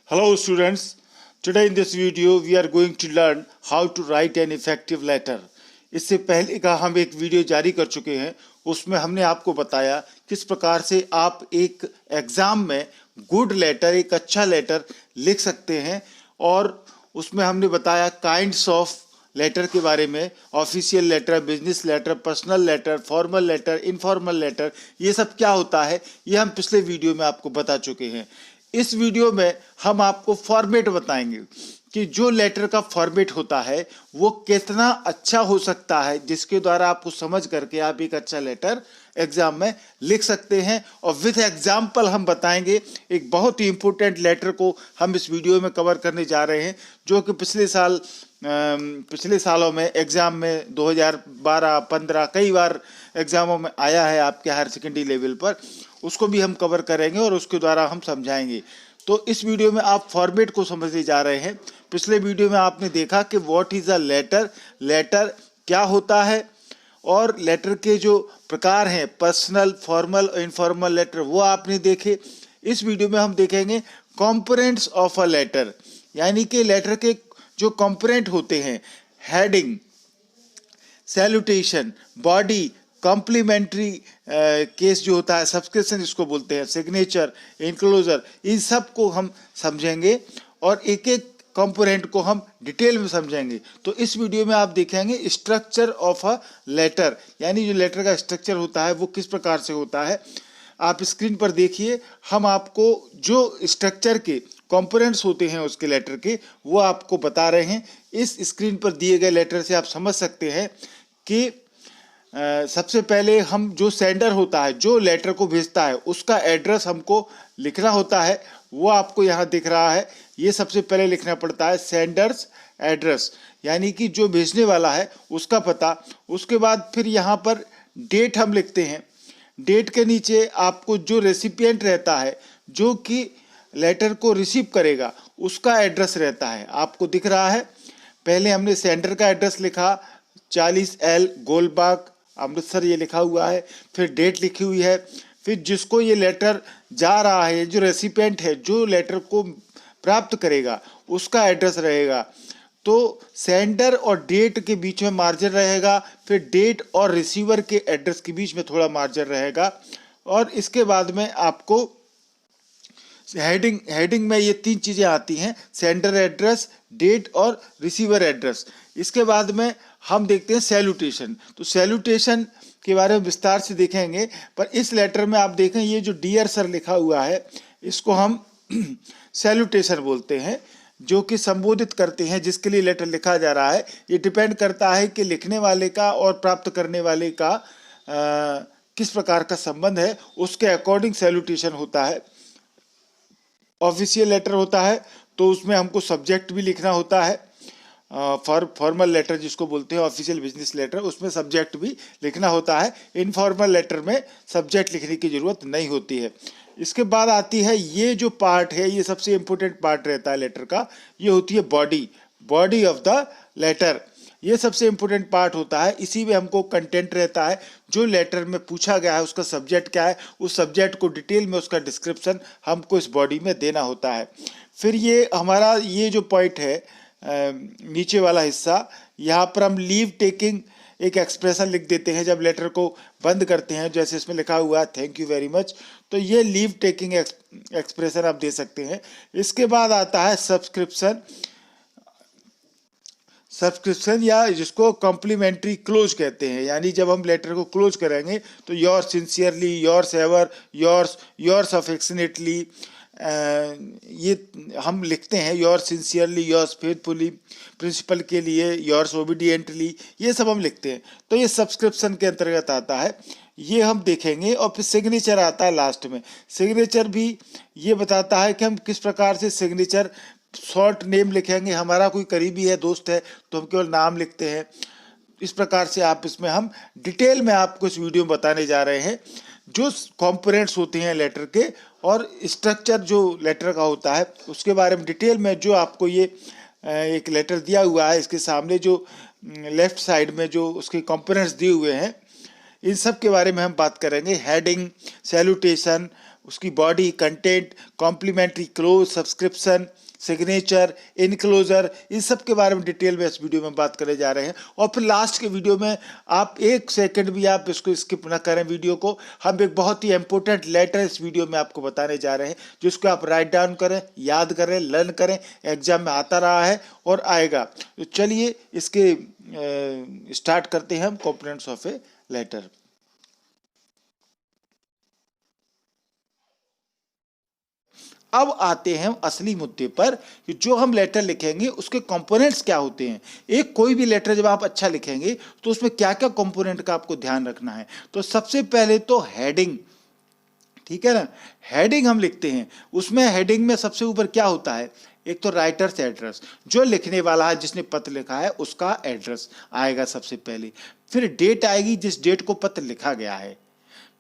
Hello students, today in this video we are going to learn how to write an effective letter. इससे पहले का हम एक video जारी कर चुके हैं, उसमें हमने आपको बताया किस प्रकार से आप एक एग्जाम में गुड लेटर, एक अच्छा लेटर लिख सकते हैं और उसमें हमने बताया काइंड्स ऑफ लेटर के बारे में, official letter, business letter, personal letter, formal letter, informal letter, ये सब क्या होता है ये हम पिछले वीडियो में आपको बता चुके हैं। इस वीडियो में हम आपको फॉर्मेट बताएंगे कि जो लेटर का फॉर्मेट होता है वो कितना अच्छा हो सकता है, जिसके द्वारा आपको समझ करके आप एक अच्छा लेटर एग्जाम में लिख सकते हैं। और विथ एग्जाम्पल हम बताएंगे। एक बहुत ही इंपॉर्टेंट लेटर को हम इस वीडियो में कवर करने जा रहे हैं, जो कि पिछले सालों में एग्जाम में 2012, 15 कई बार एग्जामों में आया है आपके हायर सेकेंडरी लेवल पर। उसको भी हम कवर करेंगे और उसके द्वारा हम समझाएंगे। तो इस वीडियो में आप फॉर्मेट को समझने जा रहे हैं। पिछले वीडियो में आपने देखा कि what is a letter, letter क्या होता है, और लेटर के जो प्रकार हैं पर्सनल, फॉर्मल और इनफॉर्मल लेटर, वो आपने देखे। इस वीडियो में हम देखेंगे कंपोनेंट्स ऑफ अ लेटर, यानी कि लेटर के जो कंपोनेंट होते हैं, heading, salutation, body, complimentary case जो होता है, सब्सक्रिप्शन जिसको बोलते हैं, सिग्नेचर, इनक्लोजर, इन सब को हम समझेंगे और एक एक कंपोनेंट को हम डिटेल में समझेंगे। तो इस वीडियो में आप देखेंगे स्ट्रक्चर ऑफ अ लेटर, यानी जो लेटर का स्ट्रक्चर होता है वो किस प्रकार से होता है। आप स्क्रीन पर देखिए, हम आपको जो स्ट्रक्चर के कंपोनेंट्स होते हैं उसके लेटर के, वो आपको बता रहे हैं। इस स्क्रीन पर दिए गए लेटर से आप समझ सकते हैं कि सबसे पहले हम जो सेंडर होता है, जो लेटर को भेजता है, उसका एड्रेस हमको लिखना होता है। वो आपको यहाँ दिख रहा है। ये सबसे पहले लिखना पड़ता है सेंडर्स एड्रेस, यानी कि जो भेजने वाला है उसका पता। उसके बाद फिर यहाँ पर डेट हम लिखते हैं। डेट के नीचे आपको जो रेसिपिएंट रहता है, जो कि लेटर को रिसीव करेगा, उसका एड्रेस रहता है, आपको दिख रहा है। पहले हमने सेंडर का एड्रेस लिखा, 40L गोलबाग, अमृतसर, ये लिखा हुआ है। फिर डेट लिखी हुई है। फिर जिसको ये लेटर जा रहा है, जो रेसिपिएंट है, जो लेटर को प्राप्त करेगा, उसका एड्रेस रहेगा। तो सेंडर और डेट के बीच में मार्जिन रहेगा। फिर डेट और रिसीवर के एड्रेस के बीच में थोड़ा मार्जिन रहेगा। और इसके बाद में आपको हेडिंग में ये तीन चीज़ें आती हैं, सेंडर एड्रेस, डेट और रिसीवर एड्रेस। इसके बाद में हम देखते हैं सैल्यूटेशन। तो सैल्यूटेशन के बारे में विस्तार से देखेंगे, पर इस लेटर में आप देखें ये जो डियर सर लिखा हुआ है, इसको हम सैल्यूटेशन बोलते हैं, जो कि संबोधित करते हैं जिसके लिए लेटर लिखा जा रहा है। ये डिपेंड करता है कि लिखने वाले का और प्राप्त करने वाले का किस प्रकार का संबंध है, उसके अकॉर्डिंग सैल्यूटेशन होता है। ऑफिशियल लेटर होता है तो उसमें हमको सब्जेक्ट भी लिखना होता है। फॉर्मल लेटर जिसको बोलते हैं, ऑफिशियल बिजनेस लेटर, उसमें सब्जेक्ट भी लिखना होता है। इनफॉर्मल लेटर में सब्जेक्ट लिखने की जरूरत नहीं होती है। इसके बाद आती है ये जो पार्ट है, ये सबसे इंपॉर्टेंट पार्ट रहता है लेटर का, ये होती है बॉडी ऑफ द लेटर। ये सबसे इंपॉर्टेंट पार्ट होता है। इसी में हमको कंटेंट रहता है, जो लेटर में पूछा गया है उसका सब्जेक्ट क्या है, उस सब्जेक्ट को डिटेल में उसका डिस्क्रिप्शन हमको इस बॉडी में देना होता है। फिर ये हमारा ये जो पॉइंट है, नीचे वाला हिस्सा, यहाँ पर हम लीव टेकिंग एक एक्सप्रेशन लिख देते हैं जब लेटर को बंद करते हैं, जैसे इसमें लिखा हुआ है थैंक यू वेरी मच। तो ये लीव टेकिंग एक्सप्रेशन आप दे सकते हैं। इसके बाद आता है सब्सक्रिप्शन या जिसको कॉम्प्लीमेंट्री क्लोज कहते हैं, यानी जब हम लेटर को क्लोज करेंगे तो your sincerely, yours ever, yours affectionately, ये हम लिखते हैं। Your sincerely, yours faithfully, principal के लिए योर्स ओबीडियंटली, ये सब हम लिखते हैं। तो ये सब्सक्रिप्शन के अंतर्गत आता है, ये हम देखेंगे। और फिर सिग्नेचर आता है लास्ट में। सिग्नेचर भी ये बताता है कि हम किस प्रकार से सिग्नेचर, शॉर्ट नेम लिखेंगे, हमारा कोई करीबी है, दोस्त है, तो हम केवल नाम लिखते हैं। इस प्रकार से आप इसमें हम डिटेल में आपको इस वीडियो में बताने जा रहे हैं जो कंपोनेंट्स होते हैं लेटर के, और स्ट्रक्चर जो लेटर का होता है उसके बारे में डिटेल में। जो आपको ये एक लेटर दिया हुआ है, इसके सामने जो लेफ्ट साइड में जो उसके कंपोनेंट्स दिए हुए हैं, इन सब के बारे में हम बात करेंगे। हेडिंग, सैल्यूटेशन, उसकी body, content, complimentary close, subscription, signature, enclosure, इन सब के बारे में डिटेल में इस वीडियो में बात करने जा रहे हैं। और फिर लास्ट के वीडियो में आप 1 सेकंड भी आप इसको स्किप ना करें वीडियो को, हम एक बहुत ही इंपॉर्टेंट लेटर इस वीडियो में आपको बताने जा रहे हैं, जिसको आप राइट डाउन करें, याद करें, लर्न करें, एग्जाम में आता रहा है और आएगा। तो चलिए इसके स्टार्ट करते हैं हम कंपोनेंट्स ऑफ ए लेटर। अब आते हैं असली मुद्दे पर कि जो हम लेटर लिखेंगे उसके कंपोनेंट्स क्या होते हैं। एक कोई भी लेटर जब आप अच्छा लिखेंगे तो उसमें क्या क्या कंपोनेंट का आपको ध्यान रखना है। तो सबसे पहले तो हेडिंग, ठीक है ना, हेडिंग हम लिखते हैं, उसमें हेडिंग में सबसे ऊपर क्या होता है, एक तो राइटर्स एड्रेस, जो लिखने वाला है जिसने पत्र लिखा है उसका एड्रेस आएगा सबसे पहले। फिर डेट आएगी जिस डेट को पत्र लिखा गया है।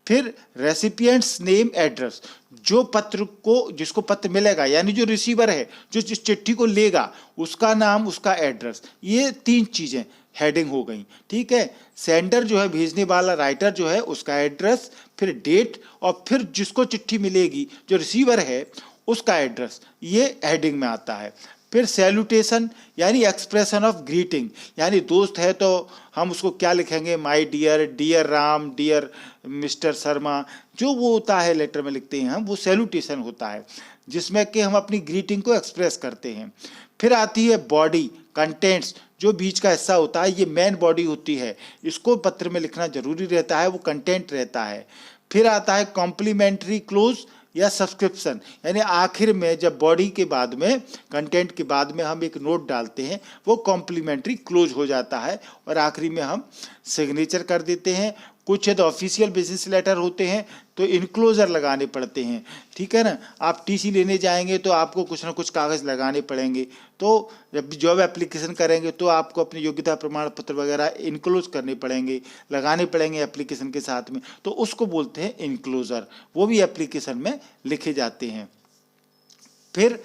फिर रेसिपिएंट्स नेम एड्रेस, जो पत्र को, जिसको पत्र मिलेगा, यानी जो रिसीवर है, जो जिस चिट्ठी को लेगा उसका नाम, उसका एड्रेस। ये 3 चीजें हेडिंग हो गई, ठीक है। सेंडर जो है, भेजने वाला, राइटर जो है, उसका एड्रेस, फिर डेट, और फिर जिसको चिट्ठी मिलेगी जो रिसीवर है उसका एड्रेस, ये हेडिंग में आता है। फिर सैल्यूटेशन यानी एक्सप्रेशन ऑफ ग्रीटिंग, यानी दोस्त है तो हम उसको क्या लिखेंगे, my dear, dear Ram, dear mister Sharma, जो वो होता है लेटर में लिखते हैं हम, वो सैल्यूटेशन होता है जिसमें कि हम अपनी ग्रीटिंग को एक्सप्रेस करते हैं। फिर आती है बॉडी, कंटेंट्स, जो बीच का हिस्सा होता है, ये मेन बॉडी होती है, इसको पत्र में लिखना जरूरी रहता है, वो कंटेंट रहता है। फिर आता है कॉम्प्लीमेंट्री क्लोज या सब्सक्रिप्शन, यानी आखिर में जब बॉडी के बाद में, कंटेंट के बाद में हम एक नोट डालते हैं, वो कॉम्प्लीमेंट्री क्लोज हो जाता है और आखिरी में हम सिग्नेचर कर देते हैं। कुछ यदि ऑफिशियल बिजनेस लेटर होते हैं तो इनक्लोजर लगाने पड़ते हैं, ठीक है ना। आप टीसी लेने जाएंगे तो आपको कुछ ना कुछ कागज़ लगाने पड़ेंगे, तो जब भी जॉब एप्लीकेशन करेंगे तो आपको अपनी योग्यता प्रमाण पत्र वगैरह इनक्लोज करने पड़ेंगे, लगाने पड़ेंगे एप्लीकेशन के साथ में, तो उसको बोलते हैं इनक्लोजर, वो भी एप्लीकेशन में लिखे जाते हैं। फिर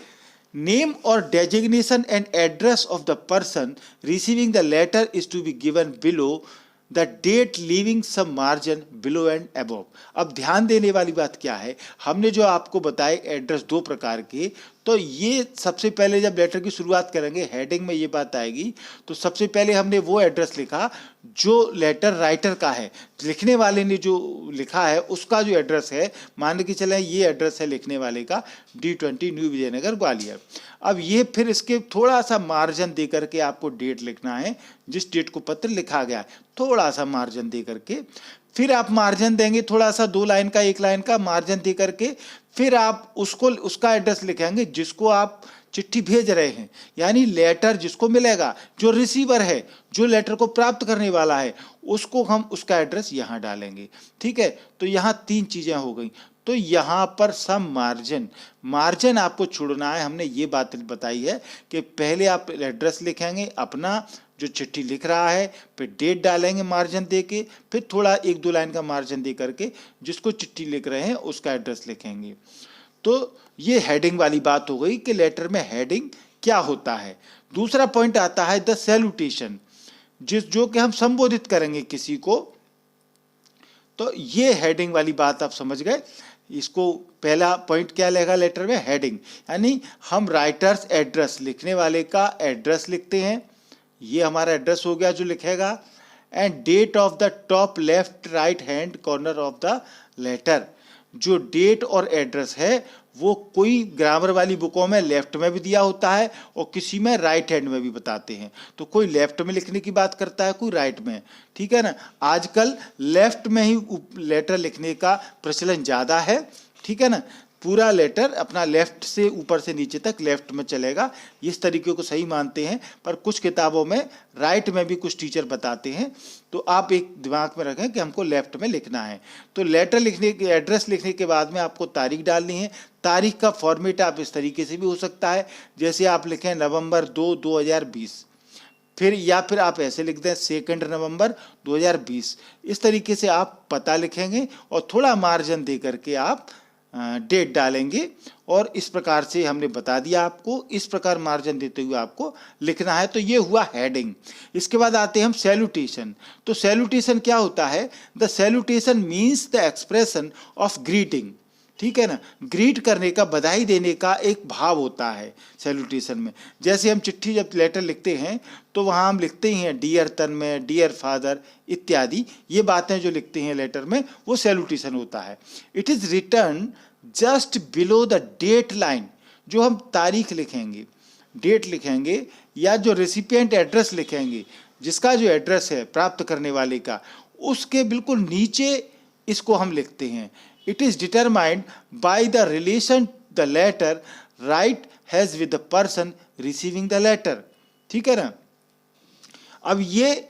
नेम और designation and address of the person receiving the letter is to be given below the date leaving some margin below and above. अब ध्यान देने वाली बात क्या है, हमने जो आपको बताए एड्रेस 2 प्रकार के, तो ये सबसे पहले जब लेटर की शुरुआत करेंगे, हेडिंग में ये बात आएगी, तो सबसे पहले हमने वो एड्रेस लिखा जो लेटर राइटर का है, लिखने वाले ने जो लिखा है उसका जो एड्रेस है, मान के चले ये एड्रेस है लिखने वाले का, D20 न्यू विजयनगर ग्वालियर। अब ये फिर इसके थोड़ा सा मार्जिन दे करके आपको डेट लिखना है, जिस डेट को पत्र लिखा गया है, थोड़ा सा मार्जिन दे करके, फिर आप मार्जिन देंगे थोड़ा सा, 2 लाइन का, 1 लाइन का मार्जिन दे करके, फिर आप उसको, उसका एड्रेस लिखेंगे जिसको आप चिट्ठी भेज रहे हैं, यानी लेटर जिसको मिलेगा, जो रिसीवर है, जो लेटर को प्राप्त करने वाला है, उसको हम उसका एड्रेस यहाँ डालेंगे, ठीक है। तो यहाँ 3 चीजें हो गई। तो यहाँ पर सम मार्जिन आपको छोड़ना है। हमने ये बात बताई है कि पहले आप एड्रेस लिखेंगे अपना, जो चिट्ठी लिख रहा है, फिर डेट डालेंगे मार्जिन दे के, फिर थोड़ा 1-2 लाइन का मार्जिन दे करके जिसको चिट्ठी लिख रहे हैं उसका एड्रेस लिखेंगे। तो ये हेडिंग वाली बात हो गई कि लेटर में हेडिंग क्या होता है। दूसरा पॉइंट आता है द सैल्यूटेशन, जो कि हम संबोधित करेंगे किसी को, तो ये हेडिंग वाली बात आप समझ गए। इसको पहला पॉइंट क्या लेगा लेटर में, हेडिंग, यानी हम राइटर्स एड्रेस, लिखने वाले का एड्रेस लिखते हैं, ये हमारा एड्रेस हो गया जो लिखेगा, and date of the top left right hand corner of the letter, जो डेट और एड्रेस है वो कोई ग्रामर वाली बुकों में लेफ्ट में भी दिया होता है और किसी में राइट हैंड में भी बताते हैं। तो कोई लेफ्ट में लिखने की बात करता है, कोई राइट में, ठीक है ना। आजकल लेफ्ट में ही लेटर लिखने का प्रचलन ज़्यादा है, ठीक है ना। पूरा लेटर अपना लेफ्ट से ऊपर से नीचे तक लेफ्ट में चलेगा, इस तरीके को सही मानते हैं, पर कुछ किताबों में राइट में भी कुछ टीचर बताते हैं। तो आप एक दिमाग में रखें कि हमको लेफ्ट में लिखना है। तो लेटर लिखने के, एड्रेस लिखने के बाद में आपको तारीख डालनी है। तारीख का फॉर्मेट आप इस तरीके से भी हो सकता है, जैसे आप लिखें नवंबर 2, 2020, फिर या फिर आप ऐसे लिख दें 2 नवंबर 2020। इस तरीके से आप पता लिखेंगे और थोड़ा मार्जिन दे करके आप डेट डालेंगे, और इस प्रकार से हमने बता दिया आपको, इस प्रकार मार्जिन देते हुए आपको लिखना है। तो ये हुआ हेडिंग। इसके बाद आते हैं हम सैल्यूटेशन। तो सैल्यूटेशन क्या होता है, the salutation means the expression of greeting, ठीक है ना। ग्रीट करने का, बधाई देने का एक भाव होता है सैल्यूटेशन में। जैसे हम चिट्ठी जब लेटर लिखते हैं तो वहाँ हम लिखते ही हैं डियर तन्मय, डियर फादर इत्यादि, ये बातें जो लिखते हैं लेटर में वो सैल्यूटेशन होता है। It is written just below the date line, जो हम तारीख लिखेंगे, डेट लिखेंगे, या जो रेसिपिएंट एड्रेस लिखेंगे, जिसका जो एड्रेस है प्राप्त करने वाले का, उसके बिल्कुल नीचे इसको हम लिखते हैं। It is determined by the relation the letter writer has with the person receiving the letter, ठीक है ना। अब ये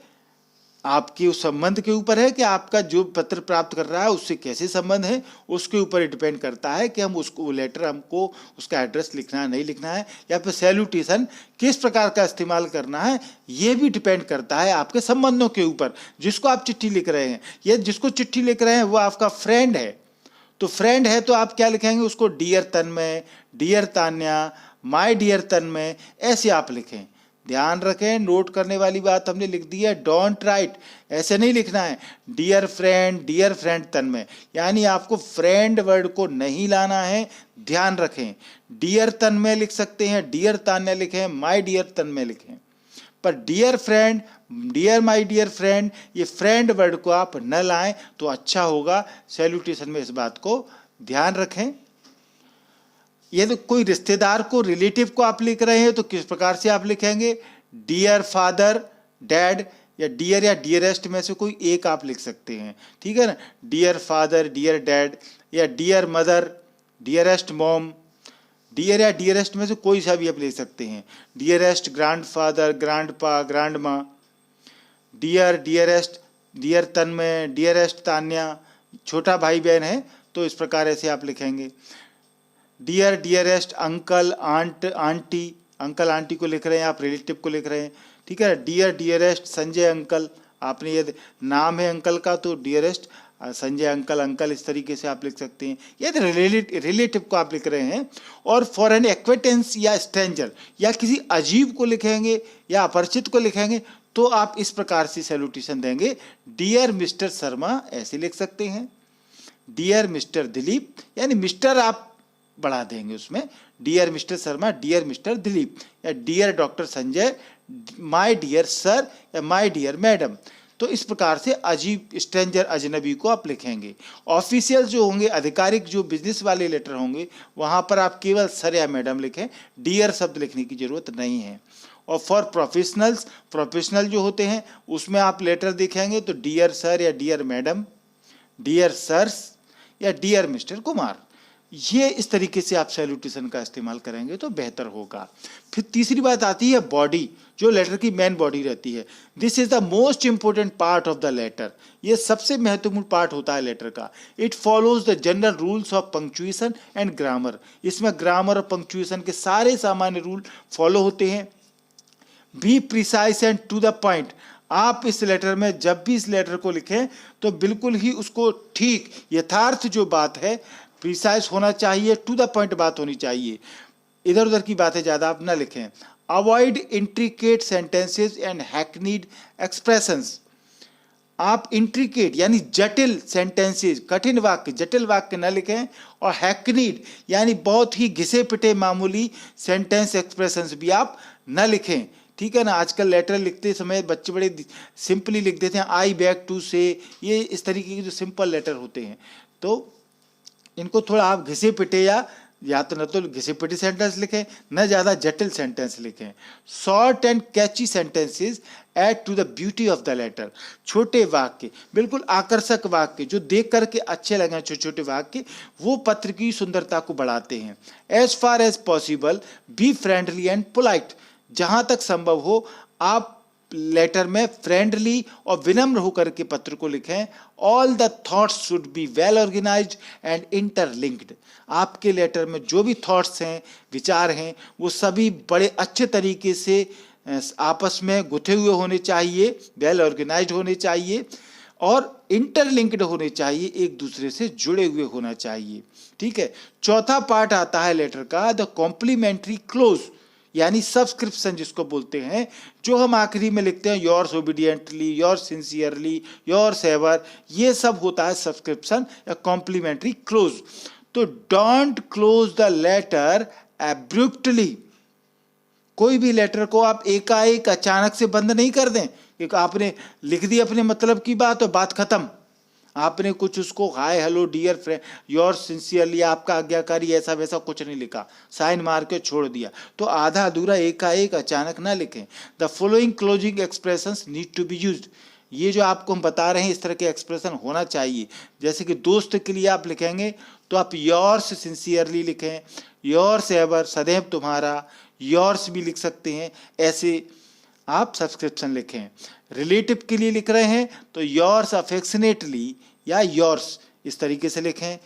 आपके उस संबंध के ऊपर है कि आपका जो पत्र प्राप्त कर रहा है उससे कैसे संबंध है, उसके ऊपर डिपेंड करता है कि हम उसको, लेटर हमको उसका एड्रेस लिखना है नहीं लिखना है, या फिर सैल्यूटेशन किस प्रकार का इस्तेमाल करना है, ये भी डिपेंड करता है आपके संबंधों के ऊपर। जिसको आप चिट्ठी लिख रहे हैं, ये जिसको चिट्ठी लिख रहे हैं वो आपका फ्रेंड है, तो फ्रेंड है तो आप क्या लिखेंगे उसको, dear Tanmay, dear Tanya, my dear Tanmay, ऐसे आप लिखें। ध्यान रखें, नोट करने वाली बात हमने लिख दी है, डोंट राइट, ऐसे नहीं लिखना है डियर फ्रेंड तन्मय, यानी आपको फ्रेंड वर्ड को नहीं लाना है, ध्यान रखें। डियर तन्मय लिख सकते हैं, डियर तान्या लिखें, माय डियर तन्मय लिखें, पर dear friend, dear my dear friend, ये फ्रेंड वर्ड को आप न लाएं तो अच्छा होगा। सैल्यूटेशन में इस बात को ध्यान रखें। यदि कोई रिश्तेदार को, रिलेटिव को आप लिख रहे हैं तो किस प्रकार से आप लिखेंगे, डियर फादर डैड, या डियर या डियरेस्ट में से कोई एक आप लिख सकते हैं, ठीक है ना। डियर फादर, डियर डैड, या dear mother, dearest mom, dear या डियरेस्ट में से कोई सा भी आप लिख सकते हैं। Dearest grandfather, grandpa, grandma, dear, dearest, dear Tanmay, dearest Tanya, छोटा भाई बहन है तो इस प्रकार ऐसे आप लिखेंगे। Dear, dearest uncle, aunt, aunty, uncle aunty को लिख रहे हैं आप, रिलेटिव को लिख रहे हैं, ठीक है। डियर, डियरेस्ट संजय अंकल, आपने यदि नाम है अंकल का तो डियरेस्ट संजय अंकल, अंकल, इस तरीके से आप लिख सकते हैं। यदि रिलेटिव को आप लिख रहे हैं, और फॉर एन एक्वेटेंस या स्ट्रेंजर, या किसी अजीब को लिखेंगे या अपरिचित को लिखेंगे तो आप इस प्रकार से सैल्यूटेशन देंगे, डियर मिस्टर शर्मा, ऐसे लिख सकते हैं। डियर मिस्टर दिलीप, यानी मिस्टर आप बढ़ा देंगे उसमें, dear mister Sharma, dear mister Dilip, या dear doctor Sanjay, my dear sir, या माय डियर मैडम। तो इस प्रकार से अजीब, स्ट्रेंजर, अजनबी को आप लिखेंगे। ऑफिशियल जो होंगे, आधिकारिक जो बिजनेस वाले लेटर होंगे, वहाँ पर आप केवल सर या मैडम लिखें, डियर शब्द लिखने की जरूरत नहीं है। और फॉर प्रोफेशनल्स, प्रोफेशनल जो होते हैं उसमें आप लेटर लिखेंगे तो डियर सर या डियर मैडम, डियर सर्स, या डियर मिस्टर कुमार। ये इस तरीके से आप सैल्यूटेशन का इस्तेमाल करेंगे तो बेहतर होगा। फिर तीसरी बात आती है बॉडी, जो लेटर की मेन बॉडी रहती है। This is the most important part of the letter, ये सबसे महत्वपूर्ण पार्ट होता है लेटर का। It follows the general rules of punctuation and grammar, इसमें ग्रामर और पंक्चुएशन के सारे सामान्य रूल फॉलो होते हैं। Be precise and to the point, आप इस लेटर में जब भी इस लेटर को लिखें तो बिल्कुल ही उसको ठीक, यथार्थ जो बात है, प्रिसाइज होना चाहिए, टू द पॉइंट बात होनी चाहिए, इधर उधर की बातें ज़्यादा आप ना लिखें। Avoid intricate sentences and hackneyed expressions, आप इंट्रिकेट यानी जटिल सेंटेंसेज, कठिन वाक्य, जटिल वाक्य न लिखें, और हैकनीड यानी बहुत ही घिसे पिटे मामूली सेंटेंस एक्सप्रेशंस भी आप न लिखें, ठीक है ना। आजकल लेटर लिखते समय बच्चे बड़े सिंपली लिख देते हैं, आई बैक टू से, ये इस तरीके के जो सिंपल लेटर होते हैं, तो इनको थोड़ा आप घिसे पिटे या तो न तो घिसे पिटे सेंटेंस लिखें, न ज़्यादा जटिल सेंटेंस लिखें। Short and catchy sentences add to the beauty of the letter, छोटे वाक्य, बिल्कुल आकर्षक वाक्य जो देख करके अच्छे लगें, छोटे छोटे वाक्य, वो पत्र की सुंदरता को बढ़ाते हैं। As far as possible be friendly and polite, जहाँ तक संभव हो आप लेटर में फ्रेंडली और विनम्र होकर के पत्र को लिखें। All the thoughts should be well organised and interlinked, आपके लेटर में जो भी थॉट्स हैं, विचार हैं, वो सभी बड़े अच्छे तरीके से आपस में गुथे हुए होने चाहिए, वेल ऑर्गेनाइज्ड होने चाहिए, और इंटरलिंक्ड होने चाहिए, एक दूसरे से जुड़े हुए होना चाहिए, ठीक है। चौथा पार्ट आता है लेटर का, द कॉम्प्लीमेंट्री क्लोज, यानी सब्सक्रिप्शन जिसको बोलते हैं, जो हम आखिरी में लिखते हैं, yours obediently, yours sincerely, yours ever, ये सब होता है सब्सक्रिप्शन या कॉम्प्लीमेंट्री क्लोज। तो डोंट क्लोज द लेटर एब्रुप्टली। कोई भी लेटर को आप एकाएक अचानक से बंद नहीं कर दें कि आपने लिख दी अपने मतलब की बात और बात खत्म। आपने कुछ उसको hi hello dear friend your sincerely आपका आज्ञाकारी ऐसा वैसा कुछ नहीं लिखा, साइन मार के छोड़ दिया, तो आधा अधूरा एकाएक अचानक ना लिखें। The following closing expressions need to be used. ये जो आपको हम बता रहे हैं इस तरह के एक्सप्रेशन होना चाहिए। जैसे कि दोस्त के लिए आप लिखेंगे तो आप योर्स सिंसियरली लिखें, योर्स एवर सदैव तुम्हारा, योर्स भी लिख सकते हैं, ऐसे आप सब्सक्रिप्शन लिखें। रिलेटिव के लिए लिख रहे हैं तो योर्स अफेक्शनेटली या योर्स इस तरीके से लिखें।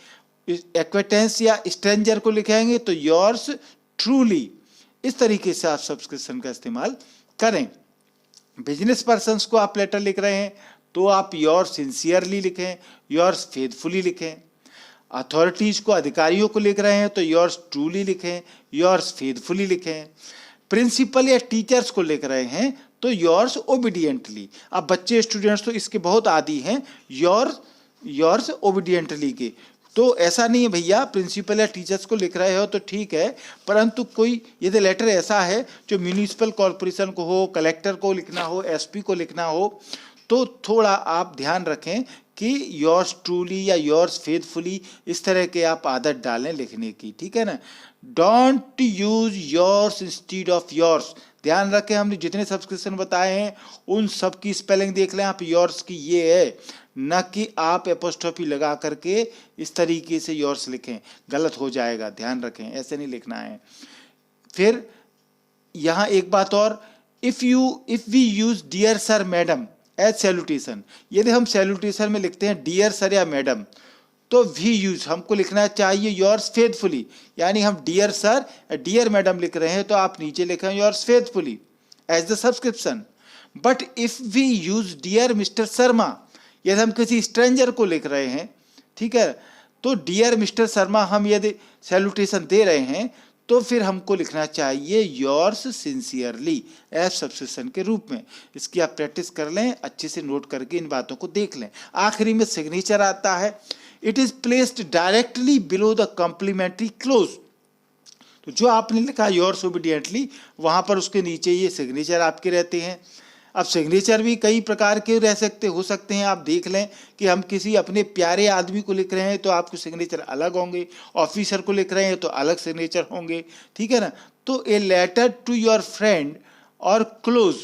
एक्वेटेंस या स्ट्रेंजर को लिखेंगे तो योर्स ट्रूली, इस तरीके से आप सब्सक्रिप्शन का इस्तेमाल करें। बिजनेस पर्सन्स को आप लेटर लिख रहे हैं तो आप योर्स सिंसियरली लिखें, योर्स फेथफुली लिखें। अथॉरिटीज को अधिकारियों को लिख रहे हैं तो योर्स ट्रूली लिखें, योर्स फेथफुली लिखें। प्रिंसिपल या टीचर्स को लिख रहे हैं तो योर्स ओबीडियंटली। अब बच्चे स्टूडेंट्स तो इसके बहुत आदी हैं योर्स ओबीडियंटली के, तो ऐसा नहीं है भैया प्रिंसिपल या टीचर्स को लिख रहे हो तो ठीक है, परंतु कोई यदि लेटर ऐसा है जो म्यूनिसिपल कॉरपोरेशन को हो, कलेक्टर को लिखना हो, एसपी को लिखना हो, तो थोड़ा आप ध्यान रखें कि योर्स ट्रूली या योर्स फेथफुली इस तरह के आप आदत डालें लिखने की, ठीक है ना। Don't use yours instead of yours. ध्यान रखें हमने जितने सब्सक्रिप्शन बताए हैं उन सब की स्पेलिंग देख लें आप, योर्स की ये है, न कि आप एपोस्ट्रोफी लगा करके इस तरीके से योर्स लिखें, गलत हो जाएगा, ध्यान रखें, ऐसे नहीं लिखना है। फिर यहाँ एक बात और, if we use dear sir madam as salutation, यदि हम सैल्यूटेशन में लिखते हैं डियर सर या मैडम तो वी यूज हमको लिखना चाहिए योर्स फेथफुली, यानी हम डियर सर डियर मैडम लिख रहे हैं तो आप नीचे लिखें yours faithfully as the subscription. But if we use dear mister Sharma, यदि हम किसी स्ट्रेंजर को लिख रहे हैं, ठीक है, तो डियर मिस्टर शर्मा हम यदि सैल्यूटेशन दे रहे हैं तो फिर हमको लिखना चाहिए योर्स सिंसियरली एज सब्सक्रिप्शन के रूप में। इसकी आप प्रैक्टिस कर लें, अच्छे से नोट करके इन बातों को देख लें। आखिरी में सिग्नेचर आता है, it is placed directly below the complimentary close. तो जो आपने लिखा योर्स ओबीडियंटली वहां पर उसके नीचे ये सिग्नेचर आपके रहते हैं। अब सिग्नेचर भी कई प्रकार के हो सकते हैं, आप देख लें कि हम किसी अपने प्यारे आदमी को लिख रहे हैं तो आपके सिग्नेचर अलग होंगे, ऑफिसर को लिख रहे हैं तो अलग सिग्नेचर होंगे, ठीक है ना। तो a letter to your friend और close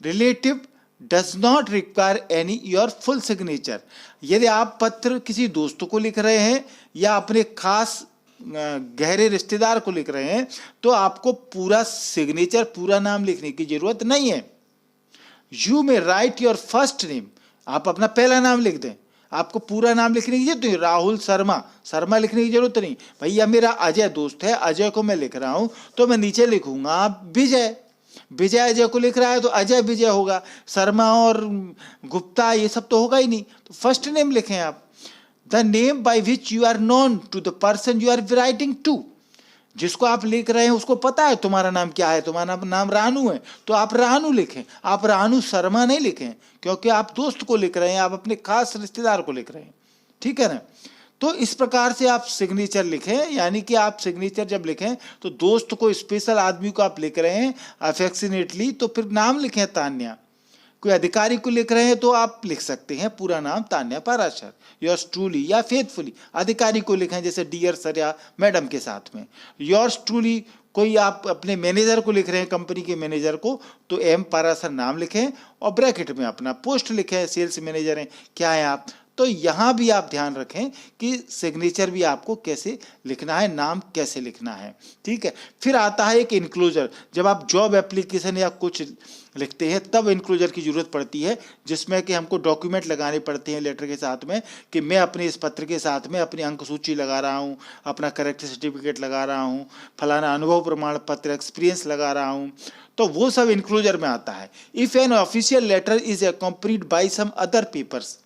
relative does not require any your full signature. यदि आप पत्र किसी दोस्त को लिख रहे हैं या अपने खास गहरे रिश्तेदार को लिख रहे हैं तो आपको पूरा सिग्नेचर, पूरा नाम लिखने की जरूरत नहीं है। You may right your first name, आप अपना पहला नाम लिख दें, आपको पूरा नाम लिखने की जरूरत नहीं। राहुल शर्मा लिखने की जरूरत नहीं। भैया मेरा अजय दोस्त है, अजय को मैं लिख रहा हूं तो मैं नीचे लिखूंगा विजय अजय को लिख रहा है तो अजय विजय होगा, शर्मा और गुप्ता ये सब तो होगा ही नहीं, तो फर्स्ट नेम लिखें आप। The name by which you are known to the person you are writing to, जिसको आप लिख रहे हैं उसको पता है तुम्हारा नाम क्या है, तुम्हारा नाम रानू है तो आप रानू लिखें, आप रानू शर्मा नहीं लिखें, क्योंकि आप दोस्त को लिख रहे हैं, आप अपने खास रिश्तेदार को लिख रहे हैं, ठीक है ना। तो इस प्रकार से आप सिग्नेचर लिखें, यानी कि आप सिग्नेचर जब लिखें तो दोस्त को, स्पेशल आदमी को आप लिख रहे हैं अफेक्शनेटली तो फिर नाम लिखें तान्या। कोई अधिकारी को लिख रहे हैं तो आप लिख सकते हैं पूरा नाम तान्या पाराशर, योर्स ट्रूली या फेथफुली। अधिकारी को लिखें जैसे डियर सर या मैडम के साथ में योर्स ट्रूली। कोई आप अपने मैनेजर को लिख रहे हैं, कंपनी के मैनेजर को, तो एम पाराशर नाम लिखें और ब्रैकेट में अपना पोस्ट लिखें, सेल्स मैनेजर हैं क्या है आप। तो यहाँ भी आप ध्यान रखें कि सिग्नेचर भी आपको कैसे लिखना है, नाम कैसे लिखना है, ठीक है। फिर आता है एक इनक्लोजर। जब आप जॉब एप्लीकेशन या कुछ लिखते हैं तब इनक्लोजर की जरूरत पड़ती है, जिसमें कि हमको डॉक्यूमेंट लगाने पड़ते हैं लेटर के साथ में कि मैं अपने इस पत्र के साथ में अपनी अंक सूची लगा रहा हूँ, अपना करेक्टर सर्टिफिकेट लगा रहा हूँ, फलाना अनुभव प्रमाण पत्र एक्सपीरियंस लगा रहा हूँ, तो वो सब इनक्लोजर में आता है। If an official letter is accompanied by some other papers,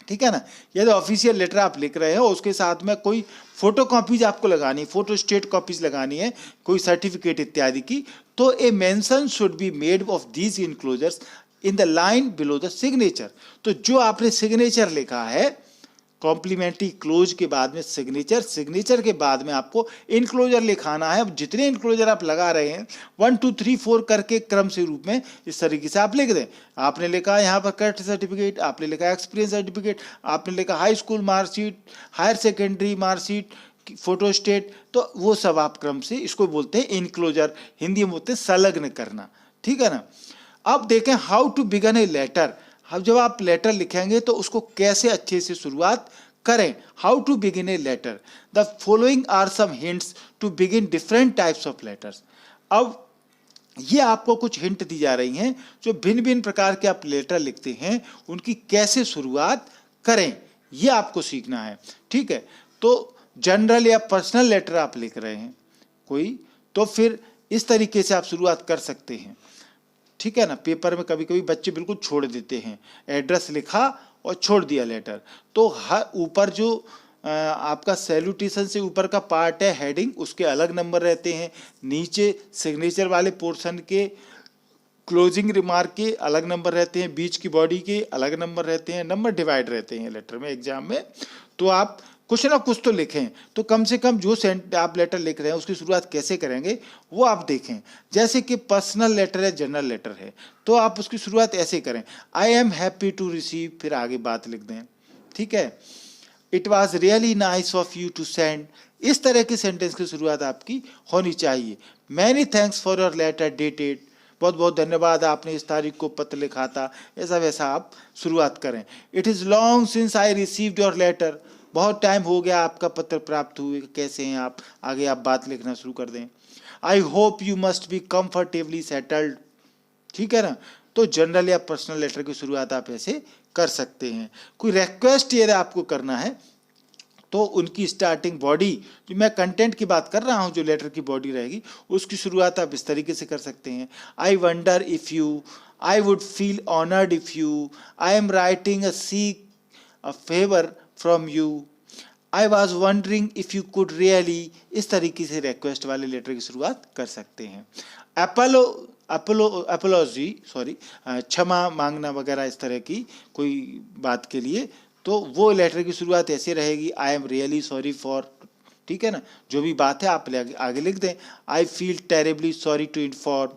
ठीक है ना। यदि ऑफिशियल लेटर आप लिख रहे हो उसके साथ में कोई फोटो कॉपीज आपको लगानी, फोटो स्टेट कॉपीज लगानी है, कोई सर्टिफिकेट इत्यादि की, तो a mention should be made of these enclosures in the line below the signature. तो जो आपने सिग्नेचर लिखा है कॉम्प्लीमेंट्री क्लोज के बाद में सिग्नेचर, सिग्नेचर के बाद में आपको इनक्लोजर लिखाना है। अब जितने इनक्लोजर आप लगा रहे हैं 1 2 3 4 करके क्रम से रूप में इस तरीके से आप लिख दें। आपने लिखा यहाँ पर कैस्ट सर्टिफिकेट, आपने लिखा एक्सपीरियंस सर्टिफिकेट, आपने लिखा high school marksheet, higher secondary marksheet, photo state, तो वो सब आप क्रम से, इसको बोलते हैं इनक्लोजर, हिंदी में बोलते हैं संलग्न करना, ठीक है ना। अब देखें how to begin a letter. अब जब आप लेटर लिखेंगे तो उसको कैसे अच्छे से शुरुआत करें। How to begin a letter, the following are some hints to begin different types of letters. अब ये आपको कुछ हिंट दी जा रही हैं जो भिन्न भिन्न प्रकार के आप लेटर लिखते हैं उनकी कैसे शुरुआत करें, ये आपको सीखना है, ठीक है। तो जनरल या पर्सनल लेटर आप लिख रहे हैं कोई, तो फिर इस तरीके से आप शुरुआत कर सकते हैं, ठीक है ना। पेपर में कभी कभी बच्चे बिल्कुल छोड़ देते हैं, एड्रेस लिखा और छोड़ दिया लेटर, तो हर ऊपर जो आपका सैल्यूटेशन से ऊपर का पार्ट है हेडिंग, उसके अलग नंबर रहते हैं, नीचे सिग्नेचर वाले पोर्शन के क्लोजिंग रिमार्क के अलग नंबर रहते हैं, बीच की बॉडी के अलग नंबर रहते हैं, नंबर डिवाइड रहते हैं लेटर में एग्जाम में। तो आप कुछ ना कुछ तो लिखें, तो कम से कम जो आप लेटर लिख रहे हैं उसकी शुरुआत कैसे करेंगे वो आप देखें। जैसे कि पर्सनल लेटर है, जनरल लेटर है, तो आप उसकी शुरुआत ऐसे करें, I am happy to receive, फिर आगे बात लिख दें, ठीक है। It was really nice of you to send, इस तरह की सेंटेंस की शुरुआत आपकी होनी चाहिए। Many thanks for your letter dated, बहुत बहुत धन्यवाद आपने इस तारीख को पत्र लिखा था, ऐसा वैसा आप शुरुआत करें। It is long since I received your letter, बहुत टाइम हो गया आपका पत्र प्राप्त हुए, कैसे हैं आप, आगे आप बात लिखना शुरू कर दें। I hope you must be comfortably settled, ठीक है ना। तो जनरल या पर्सनल लेटर की शुरुआत आप ऐसे कर सकते हैं। कोई रिक्वेस्ट यदि आपको करना है तो उनकी स्टार्टिंग बॉडी, जो मैं कंटेंट की बात कर रहा हूँ, जो लेटर की बॉडी रहेगी उसकी शुरुआत आप इस तरीके से कर सकते हैं। I wonder if you, I would feel honoured if you, I am writing seek a favour from you, I was wondering if you could really, इस तरीके से रिक्वेस्ट वाले लेटर की शुरुआत कर सकते हैं। एपोलॉजी सॉरी, क्षमा मांगना वगैरह इस तरह की कोई बात के लिए, तो वो लेटर की शुरुआत ऐसे रहेगी, I am really sorry for, ठीक है ना, जो भी बात है आप आगे लिख दें। I feel terribly sorry to inform,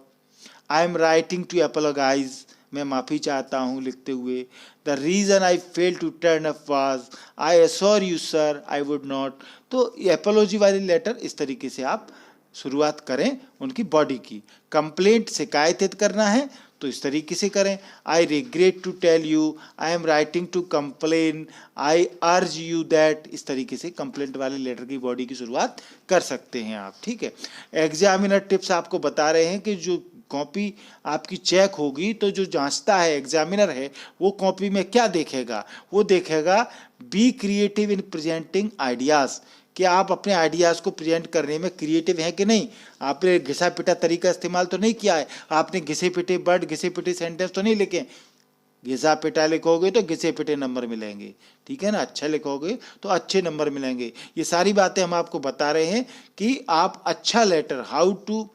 I am writing to apologise, मैं माफ़ी चाहता हूँ लिखते हुए। The reason I fail to turn up was, I assure you sir I would not. तो एपोलॉजी वाली लेटर इस तरीके से आप शुरुआत करें उनकी बॉडी की। कंप्लेंट, शिकायत करना है तो इस तरीके से करें, I regret to tell you, I am writing to complain, I urge you that, इस तरीके से कंप्लेंट वाले लेटर की बॉडी की शुरुआत कर सकते हैं आप, ठीक है। एग्जामिनर टिप्स आपको बता रहे हैं कि जो कॉपी आपकी चेक होगी तो जो जांचता है एग्जामिनर है वो कॉपी में क्या देखेगा, वो देखेगा be creative in presenting ideas, कि आप अपने आइडियाज़ को प्रेजेंट करने में क्रिएटिव हैं कि नहीं, आपने घिसा पिटा तरीका इस्तेमाल तो नहीं किया है, आपने घिसे पिटे वर्ड, घिसे पिटे सेंटेंस तो नहीं लिखे। घिसा पिटा लिखोगे तो घिसे पिटे नंबर मिलेंगे, ठीक है ना, अच्छा लिखोगे तो अच्छे नंबर मिलेंगे। ये सारी बातें हम आपको बता रहे हैं कि आप अच्छा letter, how to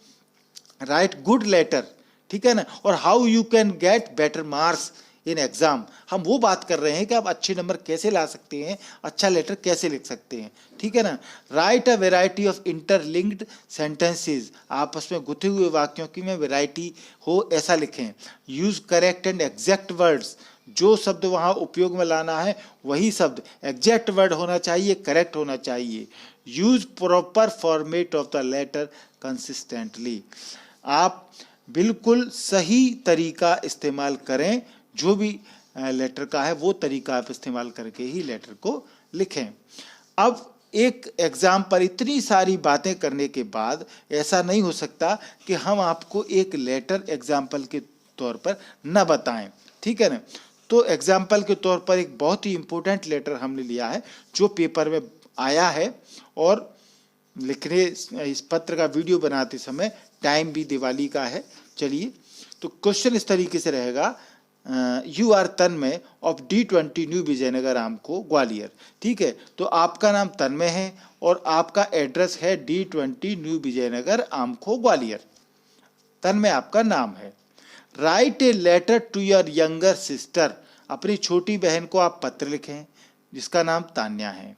write good letter, ठीक है ना, और how you can get better marks in exam. हम वो बात कर रहे हैं कि आप अच्छे नंबर कैसे ला सकते हैं, अच्छा लेटर कैसे लिख सकते हैं, ठीक है ना। Right a variety of interlinked sentences, आपस में गुथे हुए वाक्यों की में वेराइटी हो ऐसा लिखें। Use correct and exact words, जो शब्द वहाँ उपयोग में लाना है वही शब्द एग्जैक्ट वर्ड होना चाहिए, करेक्ट होना चाहिए। Use proper format of the letter consistently, आप बिल्कुल सही तरीका इस्तेमाल करें, जो भी लेटर का है वो तरीका आप इस्तेमाल करके ही लेटर को लिखें। अब एक एग्ज़ाम पर इतनी सारी बातें करने के बाद ऐसा नहीं हो सकता कि हम आपको एक लेटर एग्जाम्पल के तौर पर न बताएं, ठीक है ना। तो एग्जाम्पल के तौर पर एक बहुत ही इम्पोर्टेंट लेटर हमने लिया है जो पेपर में आया है, और लिखने इस पत्र का वीडियो बनाते समय टाइम भी दिवाली का है। चलिए, तो क्वेश्चन इस तरीके से रहेगा, you are Tanmay of D20 new Vijaynagar आमको ग्वालियर, ठीक है। तो आपका नाम तन्मय है और आपका एड्रेस है D20 न्यू विजयनगर आमको ग्वालियर, तन्मय आपका नाम है। Write a letter to your younger sister, अपनी छोटी बहन को आप पत्र लिखें, जिसका नाम तान्या है।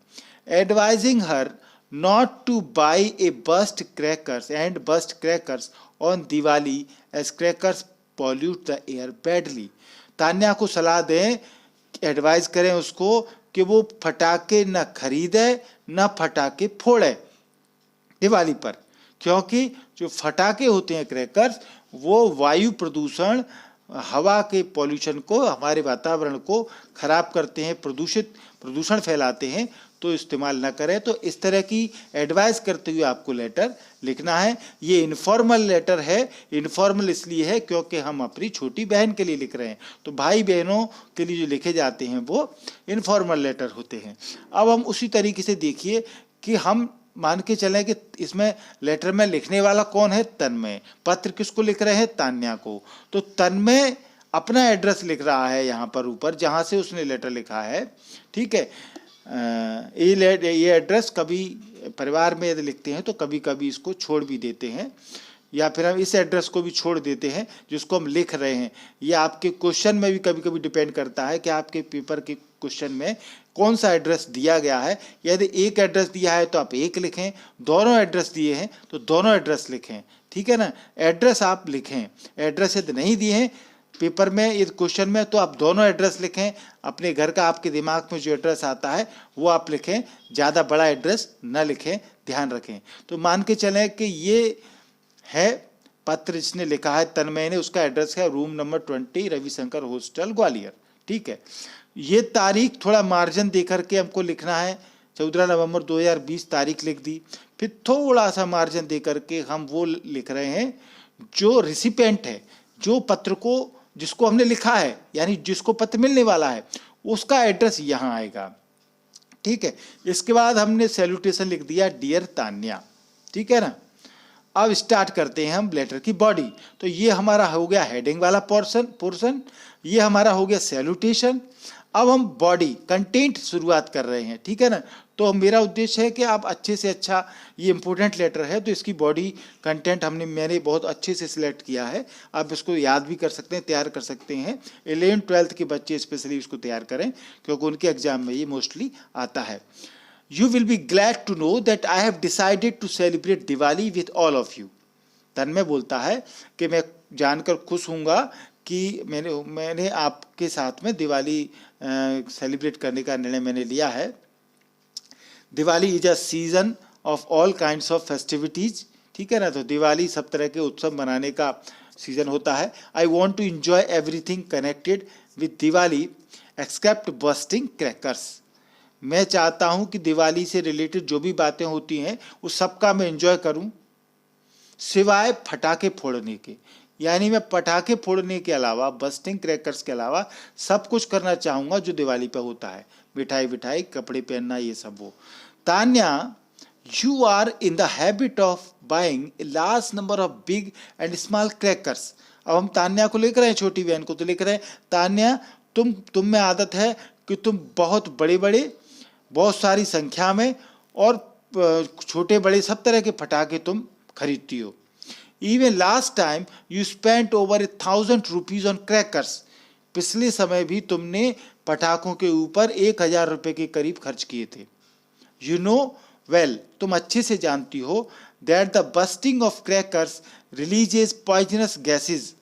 Advising her not to buy a bust crackers on Diwali as crackers pollute the air badly. Tanya को सलाह दें, एडवाइज करें उसको कि वो फटाके न खरीदे न फटाके फोड़े दिवाली पर, क्योंकि जो फटाके होते हैं क्रैकर्स, वो वायु प्रदूषण, हवा के पॉल्यूशन को, हमारे वातावरण को खराब करते हैं, प्रदूषण फैलाते हैं, तो इस्तेमाल न करें। तो इस तरह की एडवाइस करते हुए आपको लेटर लिखना है। ये इनफॉर्मल लेटर है। इनफॉर्मल इसलिए है क्योंकि हम अपनी छोटी बहन के लिए लिख रहे हैं, तो भाई बहनों के लिए जो लिखे जाते हैं वो इनफॉर्मल लेटर होते हैं। अब हम उसी तरीके से देखिए कि हम मान के चलें कि इसमें लेटर में लिखने वाला कौन है? तन्मय। पत्र किसको लिख रहे हैं? तान्या को। तो तन्मय अपना एड्रेस लिख रहा है यहाँ पर ऊपर, जहाँ से उसने लेटर लिखा है, ठीक है। ये एड्रेस कभी परिवार में यदि लिखते हैं तो कभी कभी इसको छोड़ भी देते हैं, या फिर हम इस एड्रेस को भी छोड़ देते हैं जिसको हम लिख रहे हैं। ये आपके क्वेश्चन में भी कभी कभी डिपेंड करता है कि आपके पेपर के क्वेश्चन में कौन सा एड्रेस दिया गया है। यदि एक एड्रेस दिया है तो आप एक लिखें, दोनों एड्रेस दिए हैं तो दोनों एड्रेस लिखें, ठीक है ना। एड्रेस आप लिखें, एड्रेस यदि नहीं दिए हैं पेपर में, ये क्वेश्चन में, तो आप दोनों एड्रेस लिखें। अपने घर का आपके दिमाग में जो एड्रेस आता है वो आप लिखें, ज़्यादा बड़ा एड्रेस न लिखें, ध्यान रखें। तो मान के चलें कि ये है पत्र जिसने लिखा है तन्मय ने, उसका एड्रेस है room number 20 Ravishankar hostel Gwalior, ठीक है। ये तारीख थोड़ा मार्जिन दे करके हमको लिखना है, 14 नवंबर 2020 तारीख लिख दी। फिर थोड़ा सा मार्जिन दे करके हम वो लिख रहे हैं जो रिसिपेंट है, जो पत्र को, जिसको हमने लिखा है, यानी जिसको पत्र मिलने वाला है, उसका एड्रेस यहाँ आएगा, ठीक है। इसके बाद हमने सैल्यूटेशन लिख दिया, डियर तान्या, ठीक है ना। अब स्टार्ट करते हैं हम लेटर की बॉडी। तो ये हमारा हो गया हेडिंग वाला पोर्शन, ये हमारा हो गया सैल्यूटेशन। अब हम बॉडी कंटेंट शुरुआत कर रहे हैं, ठीक है ना। तो मेरा उद्देश्य है कि आप अच्छे से अच्छा, ये इंपॉर्टेंट लेटर है तो इसकी बॉडी कंटेंट मैंने बहुत अच्छे से सिलेक्ट किया है। आप इसको याद भी कर सकते हैं, तैयार कर सकते हैं। 11th-12th के बच्चे स्पेशली इसको तैयार करें क्योंकि उनके एग्जाम में ये मोस्टली आता है। You will be glad to know that I have decided to celebrate Diwali with all of you. तन्मय बोलता है कि मैं जानकर खुश हूँगा कि मैंने आपके साथ में दिवाली सेलिब्रेट करने का निर्णय मैंने लिया है। Diwali is a season of all kinds of festivities, ठीक है ना। तो दिवाली सब तरह के उत्सव मनाने का सीजन होता है। I want to enjoy everything connected with Diwali except busting crackers. मैं चाहता हूं कि दिवाली से रिलेटेड जो भी बातें होती हैं उस सबका मैं एंजॉय करूं, सिवाय फटाके फोड़ने के। यानी मैं पटाखे फोड़ने के अलावा, बस्टिंग क्रैकर्स के अलावा सब कुछ करना चाहूंगा जो दिवाली पे होता है, मिठाई, कपड़े पहनना, ये सब। वो Tanya, you are in the habit of buying a large number of big and small crackers. अब हम तान्या को लिख रहे हैं, छोटी बहन को तो लिख रहे हैं, तान्या तुम में आदत है कि तुम बहुत बड़े बहुत सारी संख्या में और छोटे बड़े सब तरह के फटाके तुम खरीदती हो। Even last time you spent over 1000 rupees on crackers. पिछले समय भी तुमने पटाखों के ऊपर 1000 रुपये के करीब खर्च किए थे। यू नो वेल, तुम अच्छे से जानती हो, that the busting of crackers releases poisonous gases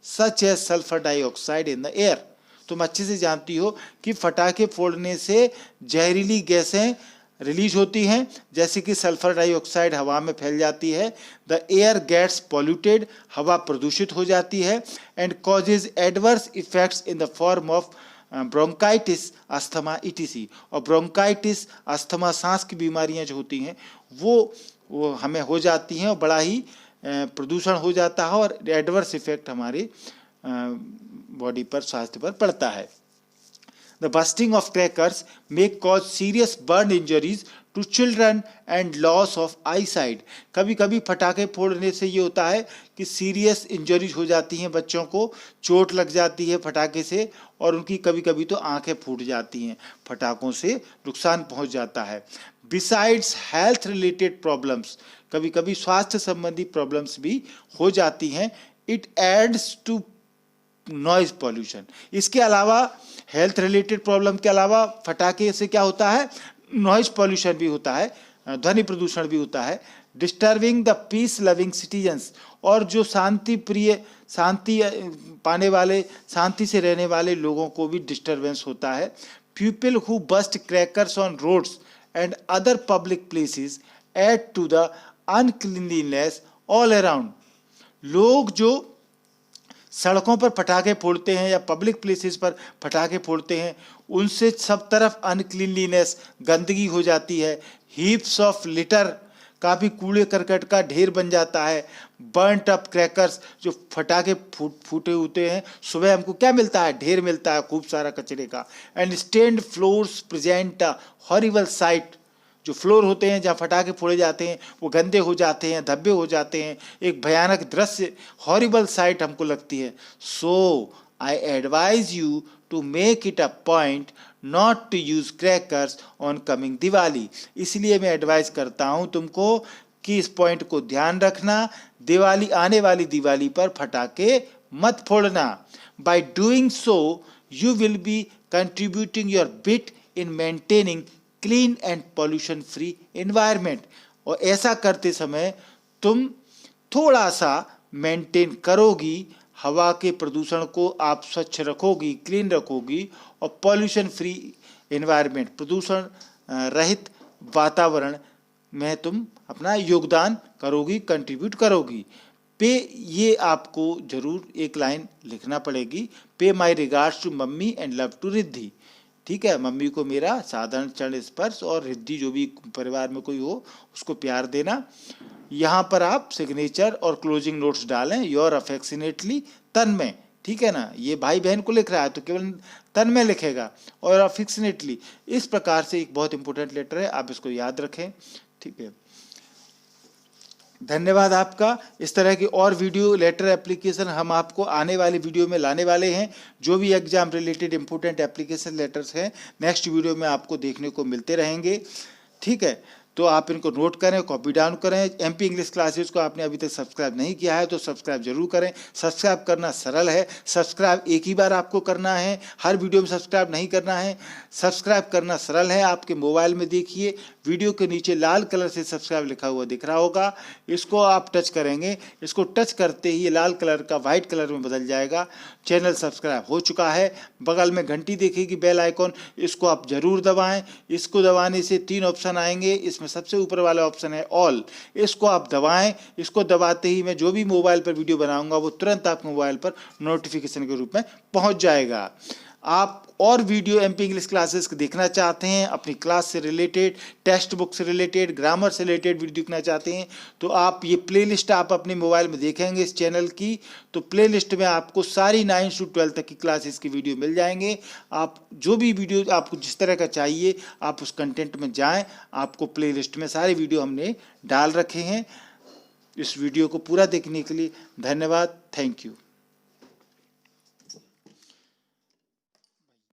such as sulphur dioxide in the air. तुम अच्छे से जानती हो कि फटाके फोड़ने से जहरीली गैसें रिलीज होती हैं, जैसे कि सल्फर डाइऑक्साइड हवा में फैल जाती है। द एयर गेट्स पॉल्यूटेड, हवा प्रदूषित हो जाती है, and causes adverse effects in the form of bronchitis, asthma, etc. और ब्रोंकाइटिस, अस्थमा, सांस की बीमारियां जो होती हैं वो हमें हो जाती हैं और बड़ा ही प्रदूषण हो जाता है और एडवर्स इफेक्ट हमारे बॉडी पर, स्वास्थ्य पर पड़ता है। The busting of crackers may cause serious burn injuries to children and loss of eyesight. कभी कभी फटाके फोड़ने से ये होता है कि सीरियस इंजरीज हो जाती हैं, बच्चों को चोट लग जाती है फटाके से, और उनकी कभी कभी तो आंखें फूट जाती हैं, फटाकों से नुकसान पहुंच जाता है। Besides health related problems, कभी कभी स्वास्थ्य संबंधी प्रॉब्लम्स भी हो जाती हैं। It adds to noise pollution. इसके अलावा हेल्थ रिलेटेड प्रॉब्लम के अलावा फटाके से क्या होता है, नॉइज पॉल्यूशन भी होता है, ध्वनि प्रदूषण भी होता है, disturbing the peace loving citizens, और जो शांति प्रिय, शांति पाने वाले, शांति से रहने वाले लोगों को भी डिस्टर्बेंस होता है। People who burst crackers on roads and other public places add to the uncleanliness all around. लोग जो सड़कों पर पटाखे फोड़ते हैं या पब्लिक प्लेसेस पर पटाखे फोड़ते हैं, उनसे सब तरफ अनक्लीनलीनेस, गंदगी हो जाती है। हीप्स ऑफ लिटर, काफ़ी कूड़े करकट का ढेर बन जाता है। बर्नट अप क्रैकर्स, जो फटाखे फूटे होते हैं, सुबह हमको क्या मिलता है, ढेर मिलता है खूब सारा कचरे का। And stained floors present a horrible sight, जो फ्लोर होते हैं जहाँ फटाखे फोड़े जाते हैं वो गंदे हो जाते हैं, धब्बे हो जाते हैं, एक भयानक दृश्य, हॉरिबल साइट हमको लगती है। So I advise you to make it a point not to use crackers on coming Diwali. इसलिए मैं एडवाइस करता हूँ तुमको कि इस पॉइंट को ध्यान रखना, दिवाली, आने वाली दिवाली पर फटाके मत फोड़ना। By doing so you will be contributing your bit in maintaining clean and pollution free environment. और ऐसा करते समय तुम थोड़ा सा मेंटेन करोगी, हवा के प्रदूषण को आप स्वच्छ रखोगी, क्लीन रखोगी, और पॉल्यूशन फ्री एनवायरनमेंट, प्रदूषण रहित वातावरण में तुम अपना योगदान करोगी, कंट्रीब्यूट करोगी। पे, ये आपको जरूर एक लाइन लिखना पड़ेगी, pay my regards to mummy and love to Riddhi. ठीक है, मम्मी को मेरा साधारण चरण स्पर्श, और रिद्धि जो भी परिवार में कोई हो उसको प्यार देना। यहाँ पर आप सिग्नेचर और क्लोजिंग नोट्स डालें, योर अफेक्शनेटली तन्मय। ठीक है ना, ये भाई बहन को लिख रहा है तो केवल तन्मय लिखेगा, और अफेक्शनेटली, इस प्रकार से एक बहुत इंपॉर्टेंट लेटर है, आप इसको याद रखें। ठीक है, धन्यवाद आपका। इस तरह की और वीडियो लेटर एप्लीकेशन हम आपको आने वाली वीडियो में लाने वाले हैं। जो भी exam related important application letters हैं, नेक्स्ट वीडियो में आपको देखने को मिलते रहेंगे। ठीक है, तो आप इनको नोट करें, कॉपी डाउन करें। एमपी इंग्लिश क्लासेस को आपने अभी तक सब्सक्राइब नहीं किया है तो सब्सक्राइब जरूर करें। सब्सक्राइब करना सरल है, सब्सक्राइब एक ही बार आपको करना है, हर वीडियो में सब्सक्राइब नहीं करना है। सब्सक्राइब करना सरल है, आपके मोबाइल में देखिए वीडियो के नीचे लाल कलर से सब्सक्राइब लिखा हुआ दिख रहा होगा, इसको आप टच करेंगे, इसको टच करते ही ये लाल कलर का वाइट कलर में बदल जाएगा, चैनल सब्सक्राइब हो चुका है। बगल में घंटी देखेगी, बेल आइकॉन, इसको आप जरूर दबाएं। इसको दबाने से 3 ऑप्शन आएंगे, इसमें सबसे ऊपर वाला ऑप्शन है ऑल, इसको आप दबाएं। इसको दबाते ही मैं जो भी मोबाइल पर वीडियो बनाऊंगा वो तुरंत आपके मोबाइल पर नोटिफिकेशन के रूप में पहुंच जाएगा। आप और वीडियो एमपी इंग्लिश क्लासेस देखना चाहते हैं, अपनी क्लास से रिलेटेड, टेक्स्ट बुक से रिलेटेड, ग्रामर से रिलेटेड वीडियो देखना चाहते हैं, तो आप ये प्लेलिस्ट आप अपने मोबाइल में देखेंगे इस चैनल की, तो प्लेलिस्ट में आपको सारी 9 से 12 तक की क्लासेस की वीडियो मिल जाएंगे। आप जो भी वीडियो आपको जिस तरह का चाहिए आप उस कंटेंट में जाएं, आपको प्लेलिस्ट में सारे वीडियो हमने डाल रखे हैं। इस वीडियो को पूरा देखने के लिए धन्यवाद, थैंक यू।